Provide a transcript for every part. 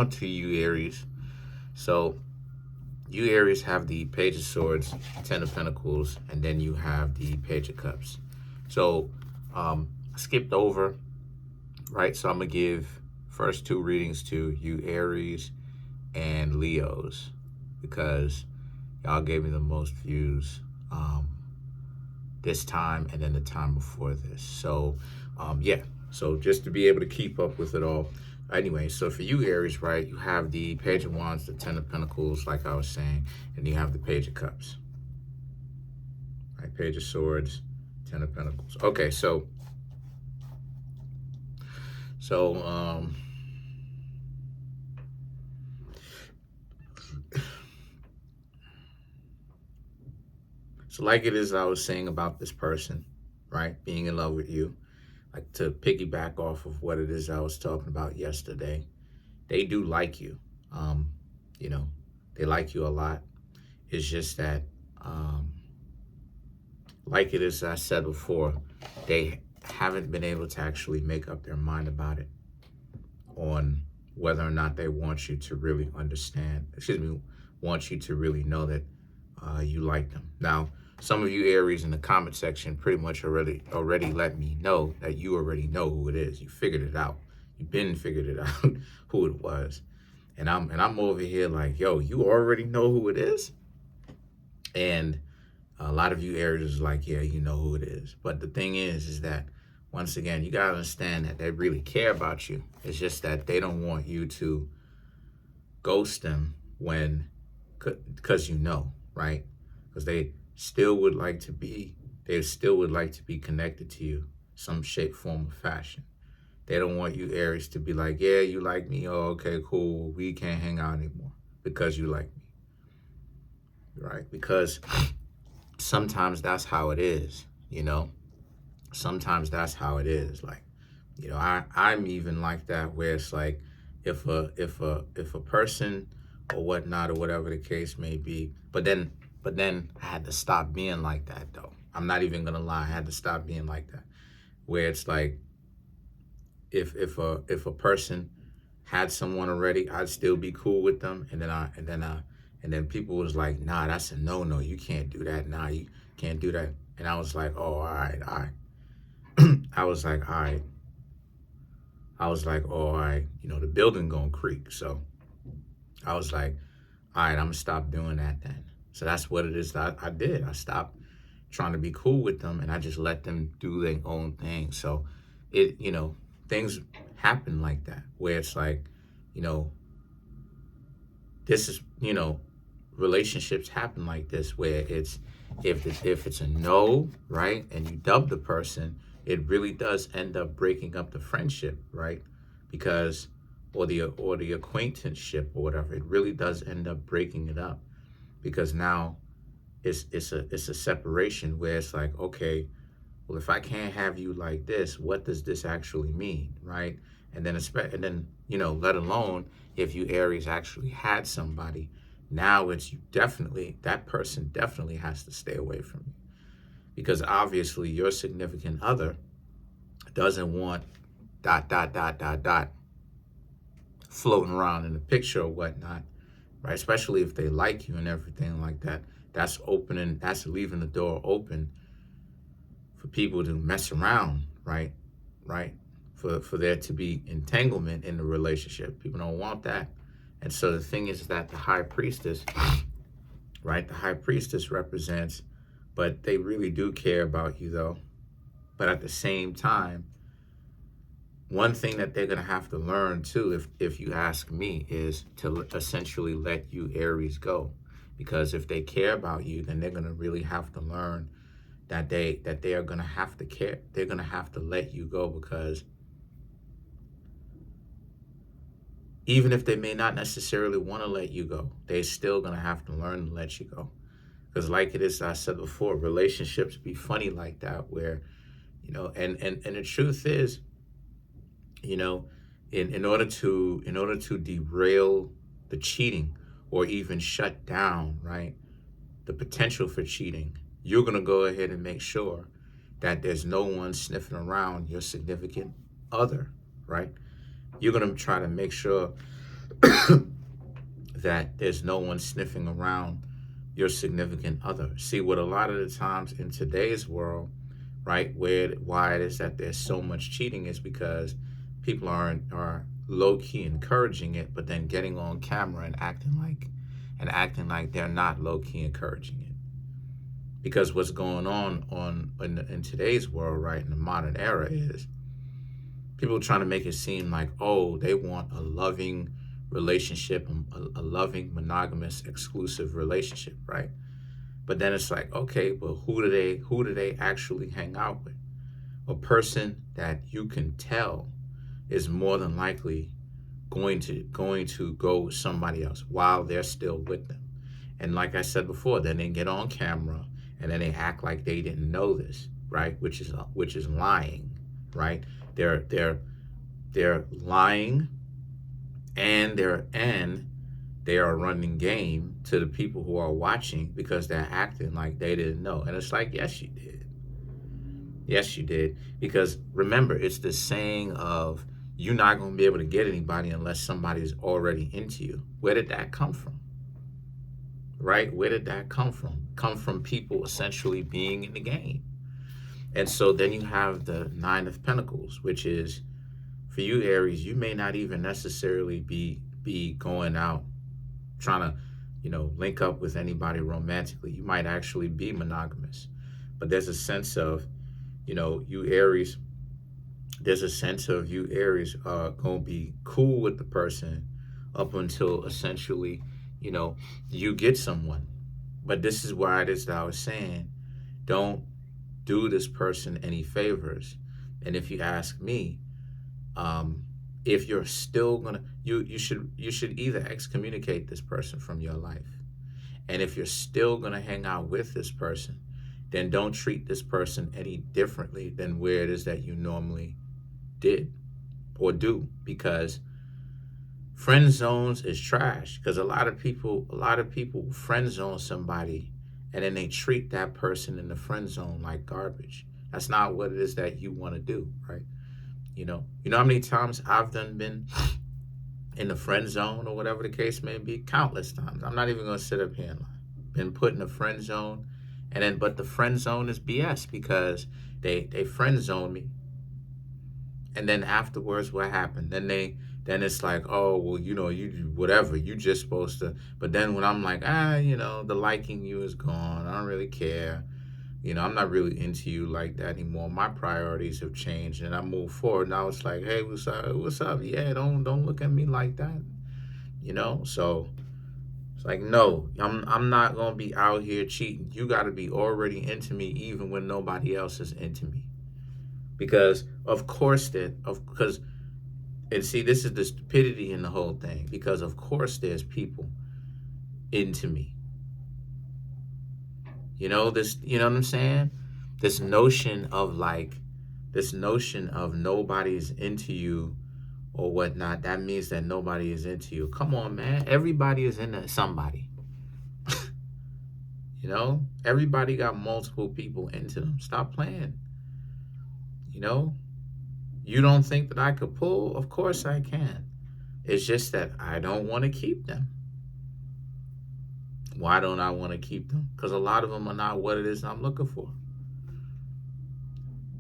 on to you, Aries. So you, Aries, have the Page of Swords, Ten of Pentacles, and then you have the Page of Cups. So I skipped over, right? So I'm going to give first two readings to you, Aries and Leos, because y'all gave me the most views this time and then the time before this. So yeah, so just to be able to keep up with it all. Anyway, so for you, Aries, right, you have the Page of Wands, the Ten of Pentacles, like I was saying, and you have the Page of Cups. Right, Page of Swords, Ten of Pentacles. Okay, so so like it is I was saying about this person, right, being in love with you, like to piggyback off of what it is I was talking about yesterday, they do like you. You know, they like you a lot. It's just that, like it is I said before, they haven't been able to actually make up their mind about it, on whether or not they want you to really understand, want you to really know that you like them. Now, some of you Aries in the comment section pretty much already let me know that you already know who it is. You figured it out. You've been figured it out who it was. And I'm over here like, yo, you already know who it is? And a lot of you Aries is like, yeah, you know who it is. But the thing is that, once again, you got to understand that they really care about you. It's just that they don't want you to ghost them because you know, right? Because they still would like to be connected to you, some shape, form, or fashion. They don't want you Aries to be like, yeah, you like me. Oh, okay, cool. We can't hang out anymore because you like me, right? Because sometimes that's how it is, you know? Sometimes that's how it is. Like, you know, I'm even like that, where it's like, if a person or whatnot, or whatever the case may be, but then I had to stop being like that, though. I'm not even gonna lie, I had to stop being like that, where it's like, if a person had someone already, I'd still be cool with them, and then people was like, nah, that's a no, you can't do that. Nah, you can't do that. And I was like, oh, all right. I was like, all right. Oh, all right, you know, the building gonna creak. So I was like, all right, I'm gonna stop doing that then. So that's what it is that I did. I stopped trying to be cool with them, and I just let them do their own thing. So it, you know, things happen like that, where it's like, you know, this is, you know, relationships happen like this, where it's, if it's a no, right, and you dub the person, it really does end up breaking up the friendship, right? Because, or the acquaintanceship or whatever, it really does end up breaking it up, because now it's a separation, where it's like, okay, well, if I can't have you like this, what does this actually mean, right? And then you know, let alone if you Aries actually had somebody, now it's that person definitely has to stay away from you, because obviously your significant other doesn't want ... floating around in the picture or whatnot, right? Especially if they like you and everything like that. That's leaving the door open for people to mess around, right? For there to be entanglement in the relationship. People don't want that. And so the thing is that the High Priestess, right? The High Priestess represents, but they really do care about you, though. But at the same time, one thing that they're going to have to learn, too, if you ask me, is to essentially let you Aries go. Because if they care about you, then they're going to really have to learn that they are going to have to care. They're going to have to let you go, because even if they may not necessarily want to let you go, they're still going to have to learn to let you go. Because like it is, I said before, relationships be funny like that, where, you know, and the truth is, you know, in order to derail the cheating, or even shut down, right, the potential for cheating, you're going to go ahead and make sure that there's no one sniffing around your significant other, right? You're going to try to make sure that there's no one sniffing around your significant other. See, what a lot of the times in today's world, right, why it is that there's so much cheating is because people are low key encouraging it, but then getting on camera and acting like they're not low key encouraging it. Because what's going on in today's world, right, in the modern era, is people trying to make it seem like, oh, they want a loving relationship, a loving, monogamous, exclusive relationship, right? But then it's like, okay, but who do they actually hang out with? A person that you can tell is more than likely going to go with somebody else while they're still with them. And like I said before, then they get on camera and then they act like they didn't know this, right? Which is lying, right? They're lying, and they are running game to the people who are watching because they're acting like they didn't know. And it's like, yes, you did. Yes, you did. Because remember, it's the saying of you're not going to be able to get anybody unless somebody's already into you. Where did that come from? Right? Where did that come from? Come from people essentially being in the game. And so then you have the Nine of Pentacles, which is, for you, Aries, you may not even necessarily be going out trying to, link up with anybody romantically. You might actually be monogamous. But there's a sense of, you Aries, there's a sense of you Aries are going to be cool with the person up until essentially, you get someone. But this is why it is that I was saying, don't do this person any favors. And if you ask me, if you're still gonna, you should either excommunicate this person from your life. And if you're still gonna hang out with this person, then don't treat this person any differently than where it is that you normally did or do. Because friend zones is trash. Because a lot of people friend zone somebody and then they treat that person in the friend zone like garbage. That's not what it is that you want to do, right? You know how many times I've been in the friend zone or whatever the case may be? Countless times. I'm not even going to sit up here and lie. Been put in the friend zone, but the friend zone is BS because they friend zone me, and then afterwards, what happened? Then it's like, oh well, you whatever, you just supposed to. But then when I'm like, the liking you is gone. I don't really care. I'm not really into you like that anymore. My priorities have changed, and I move forward. Now it's like, hey, what's up? What's up? Yeah, don't look at me like that. So it's like, no, I'm not gonna be out here cheating. You got to be already into me, even when nobody else is into me, because of course and see, this is the stupidity in the whole thing. Because of course there's people into me. This, what I'm saying? This notion of nobody's into you or whatnot, that means that nobody is into you. Come on, man. Everybody is into somebody. Everybody got multiple people into them. Stop playing. You don't think that I could pull? Of course I can. It's just that I don't want to keep them. Why don't I want to keep them? Because a lot of them are not what it is I'm looking for.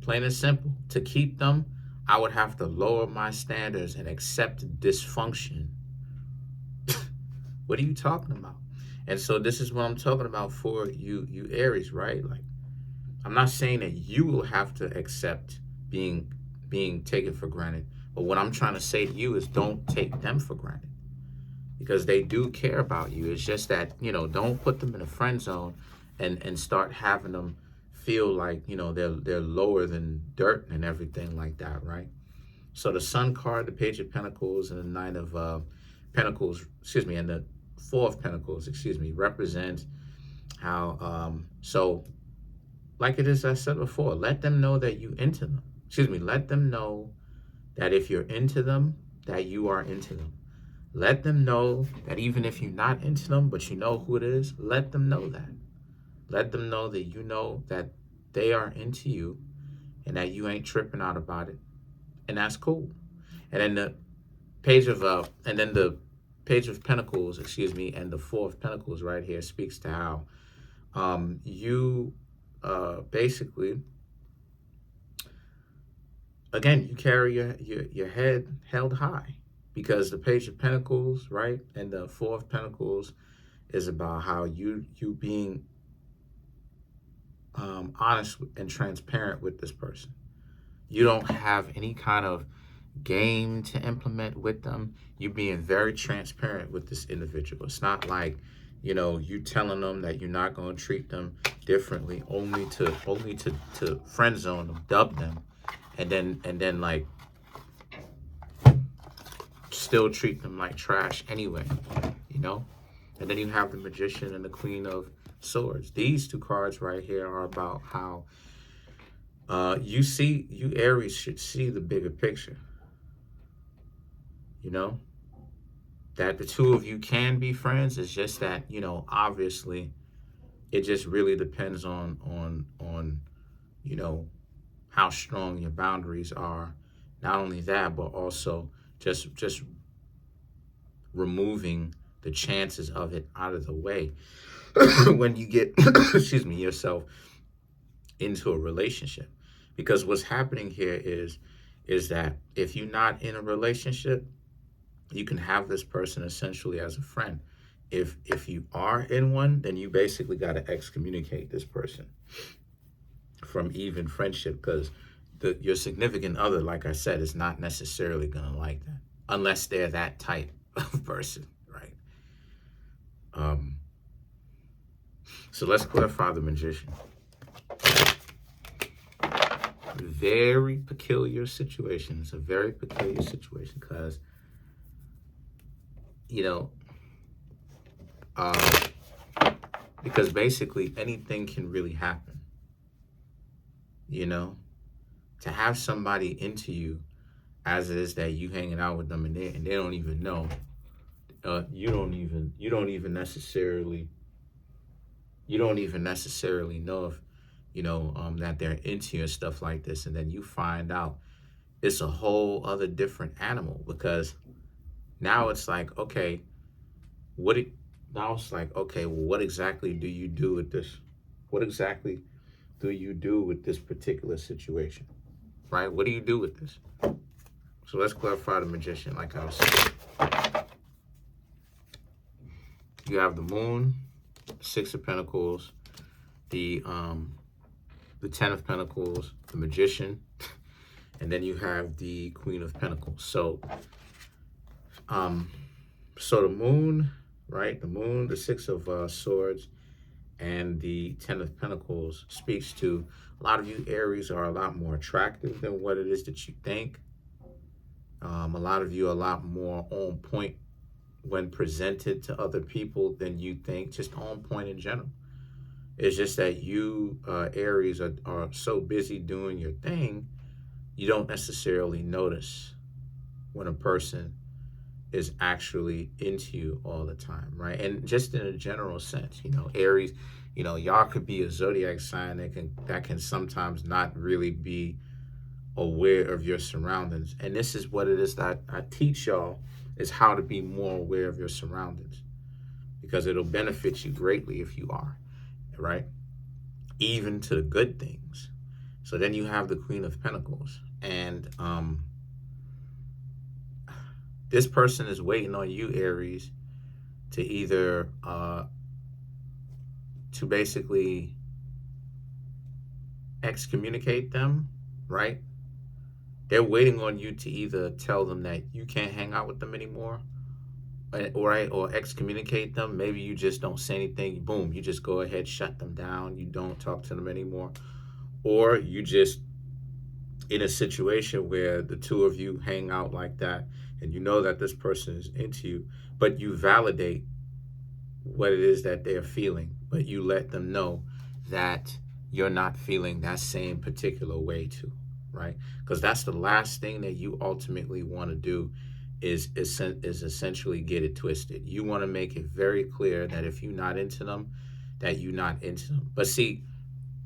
Plain and simple. To keep them, I would have to lower my standards and accept dysfunction. What are you talking about? And so this is what I'm talking about for you Aries, right? Like, I'm not saying that you will have to accept being taken for granted. But what I'm trying to say to you is don't take them for granted. Because they do care about you. It's just that, don't put them in a friend zone and start having them feel like, they're lower than dirt and everything like that, right? So the Sun card, the Page of Pentacles, and the Nine of Pentacles, and the Four of Pentacles, represent how, so like it is I said before, let them know that you into them. Let them know that if you're into them, that you are into them. Let them know that even if you're not into them, but you know who it is, let them know that. Let them know that you know that they are into you and that you ain't tripping out about it. And that's cool. And then the page of, and then the Page of Pentacles, excuse me, and the Four of Pentacles right here speaks to how you basically, again, you carry your head held high, because the Page of Pentacles, right, and the Four of Pentacles is about how you being honest and transparent with this person. You don't have any kind of game to implement with them. You being very transparent with this individual. It's not like, you know, you telling them that you're not going to treat them differently, only to friend zone them, dub them, and then like still treat them like trash anyway, you know. And then you have the Magician and the Queen of Swords. These two cards right here are about how you Aries should see the bigger picture. You know, that the two of you can be friends. It's just that, you know, obviously it just really depends on you know, how strong your boundaries are. Not only that, but also just removing the chances of it out of the way when you get excuse me, yourself into a relationship. Because what's happening here is that if you're not in a relationship, you can have this person essentially as a friend. If you are in one, then you basically got to excommunicate this person from even friendship, because your significant other, like I said, is not necessarily going to like that unless they're that type of person, right? So let's clarify the Magician. Very peculiar situation. It's a very peculiar situation because, you know, because basically anything can really happen. You know, to have somebody into you as it is that you hanging out with them and they don't even know, you don't even necessarily know if, you know, that they're into you and stuff like this, and then you find out it's a whole other different animal, because now it's like, okay, what exactly do you do with this? What exactly do you do with this particular situation, right? What do you do with this? So let's clarify the Magician, like I was saying. You have the Moon, Six of Pentacles, the Ten of Pentacles, the Magician, and then you have the Queen of Pentacles. So, so the Moon, right? The Moon, the Six of Swords, and the Ten of Pentacles speaks to a lot of you Aries are a lot more attractive than what it is that you think. A lot of you are a lot more on point when presented to other people than you think, just on point in general. It's just that you Aries are so busy doing your thing, you don't necessarily notice when a person is actually into you all the time, right? And just in a general sense, you know, Aries, you know, y'all could be a zodiac sign that can sometimes not really be aware of your surroundings. And this is what it is that I teach y'all, is how to be more aware of your surroundings, because it'll benefit you greatly if you are, right? Even to the good things. So then you have the Queen of Pentacles, and this person is waiting on you, Aries, to either to basically excommunicate them, right? They're waiting on you to either tell them that you can't hang out with them anymore, right? Or excommunicate them. Maybe you just don't say anything. Boom, you just go ahead, shut them down. You don't talk to them anymore. Or you just in a situation where the two of you hang out like that, and you know that this person is into you, but you validate what it is that they're feeling, but you let them know that you're not feeling that same particular way too, right? Because that's the last thing that you ultimately want to do, is essentially get it twisted. You want to make it very clear that if you're not into them, that you're not into them. But see,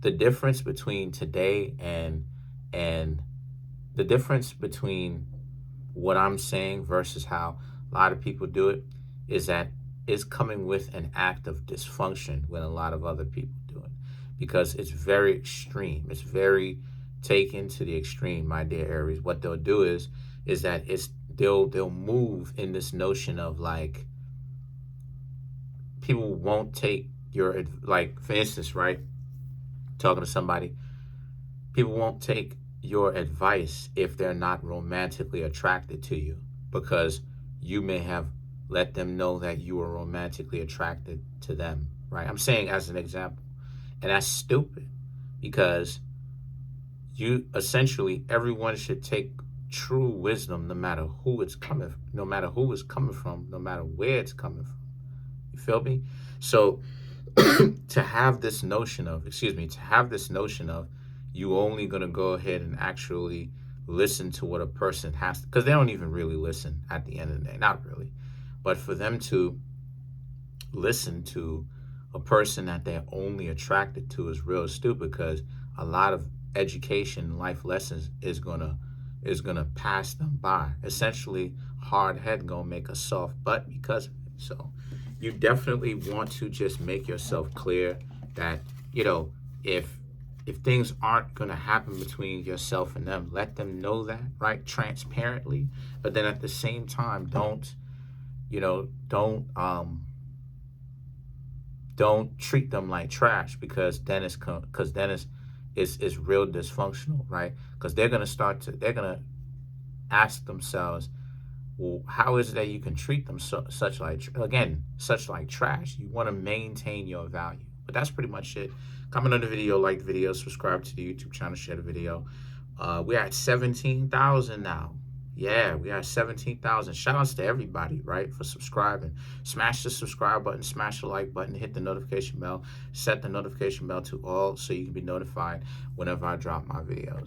the difference between today and the difference between what I'm saying versus how a lot of people do it is that it's coming with an act of dysfunction when a lot of other people do it, because it's very extreme. It's very taken to the extreme, my dear Aries. What they'll do is that they'll move in this notion of like, people won't take your, like, for instance, right, talking to somebody, people won't take your advice if they're not romantically attracted to you, because you may have let them know that you are romantically attracted to them, right? I'm saying as an example. And that's stupid, because you essentially, everyone should take true wisdom no matter who it's coming, no matter who it's coming from, no matter where it's coming from. You feel me? So to have this notion of, to have this notion of you only going to go ahead and actually listen to what a person has to, because they don't even really listen at the end of the day, not really. But for them to listen to a person that they're only attracted to is real stupid, because a lot of education, life lessons is gonna pass them by. Essentially, hard head gonna make a soft butt because of it. So you definitely want to just make yourself clear that, if things aren't gonna happen between yourself and them, let them know that, right? Transparently. But then at the same time, don't treat them like trash, because then it's real dysfunctional, right? Because they're gonna ask themselves, well, how is it that you can treat them such like trash? You want to maintain your value. But that's pretty much it. Comment on the video, like the video, subscribe to the YouTube channel, share the video. We're at 17,000 now. Yeah, we are 17,000. Shout outs to everybody, right, for subscribing. Smash the subscribe button, smash the like button, hit the notification bell, set the notification bell to all so you can be notified whenever I drop my videos.